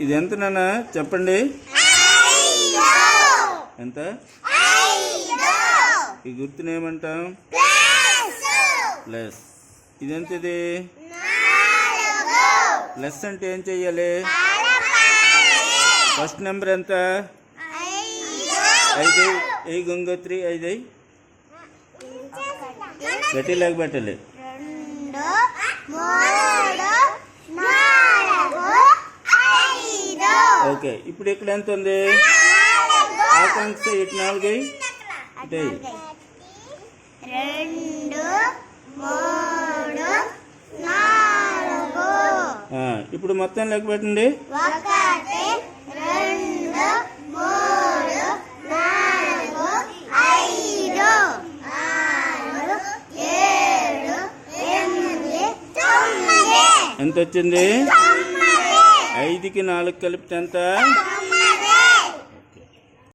ఇది ఎంత నాన్న చెప్పండి? ఎంత? ఈ గుర్తుని ఏమంటాం? ప్లస్. ఇదెంత? ఇది ప్లస్ అంటే ఏం చెయ్యాలి? ఫస్ట్ నెంబర్ ఎంత? 5. 8 గంగోత్రి 5 గట్టి లేక పెట్టాలి. ఓకే, ఇప్పుడు ఇక్కడ ఎంత ఉంది? ఆకాంక్ష ఇటు 4 ఇటు 5. ఇప్పుడు మొత్తం లెక్క పెట్టండి. 1 2 3 4 5 8 9 ఎంత వచ్చింది? 5కి 4 కలిపితే ఎంత?